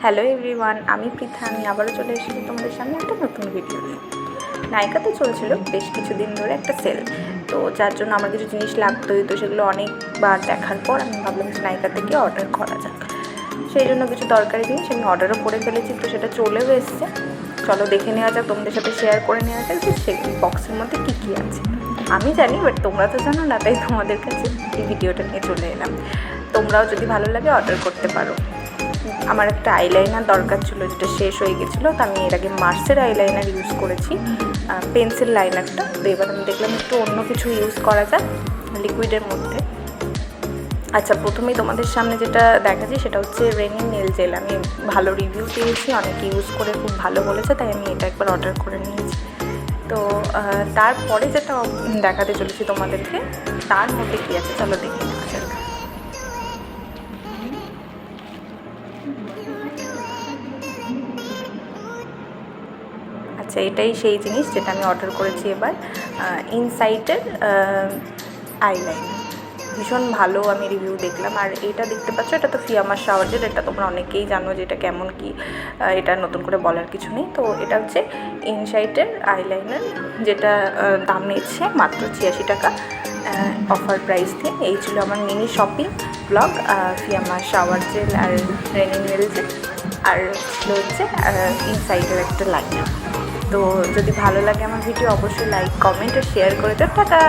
Hello everyone, আমি পৃথা। আমি আবারও চলে এসেছি তোমাদের সামনে একটা নতুন ভিডিও নিয়ে। নাইকাতে চলছিল বেশ কিছুদিন ধরে একটা সেল, তো যার জন্য আমার কিছু জিনিস লাগতোই। তো সেগুলো অনেকবার দেখার পর আমি ভাবলাম যে নাইকা থেকে অর্ডার করা যাক। সেই জন্য কিছু দরকারি জিনিস আমি অর্ডারও করে ফেলেছি, তো সেটা চলেও এসছে। চলো দেখে নেওয়া যাক, তোমাদের সাথে শেয়ার করে নেওয়া যাক যে সেই বক্সের মধ্যে কী কী আছে। আমি জানি, বাট তোমরা তো জানো না, তাই তোমাদের কাছে এই ভিডিওটা নিয়ে চলে এলাম। তোমরাও যদি ভালো লাগে অর্ডার করতে পারো। আমার একটা আইলাইনার দরকার ছিল, যেটা শেষ হয়ে গেছিলো। তো আমি এর আগে মার্সের আইলাইনার ইউজ করেছি, পেন্সিল লাইনারটা। তো এবার আমি দেখলাম একটু অন্য কিছু ইউজ করা যায় লিকুইডের মধ্যে। আচ্ছা, প্রথমেই তোমাদের সামনে যেটা দেখাচ্ছি সেটা হচ্ছে রেনিং নেল জেল। আমি ভালো রিভিউ পেয়েছি, অনেকে ইউজ করে খুব ভালো বলেছে, তাই আমি এটা একবার অর্ডার করে নিয়েছি। তো তারপরে যেটা দেখাতে চলেছি তোমাদেরকে, তার মধ্যে কী আছে চলো দেখে নেওয়া যাক। আচ্ছা, এটাই সেই জিনিস যেটা আমি অর্ডার করেছি এবার, ইনসাইটের আইলাইনার। ভীষণ ভালো আমি রিভিউ দেখলাম। আর এটা দেখতে পাচ্ছ, এটা তো ফিয়ামা শাওয়ার জেল। এটা তোমরা অনেকেই জানো যে এটা কেমন কি, এটা নতুন করে বলার কিছু নেই। তো এটা হচ্ছে ইনসাইটের আইলাইনার, যেটা দাম নিচ্ছে মাত্র 86 টাকা অফার প্রাইস দিয়ে। এই ছিল আমার mini shopping blog, Fiama shower gel আর রেনিং নেল জেল, আর ছিল হচ্ছে ইনসাইটের একটা লাইনার। তো যদি ভালো লাগে আমার ভিডিও, অবশ্যই লাইক, কমেন্ট আর শেয়ার করে দাও। টাটা।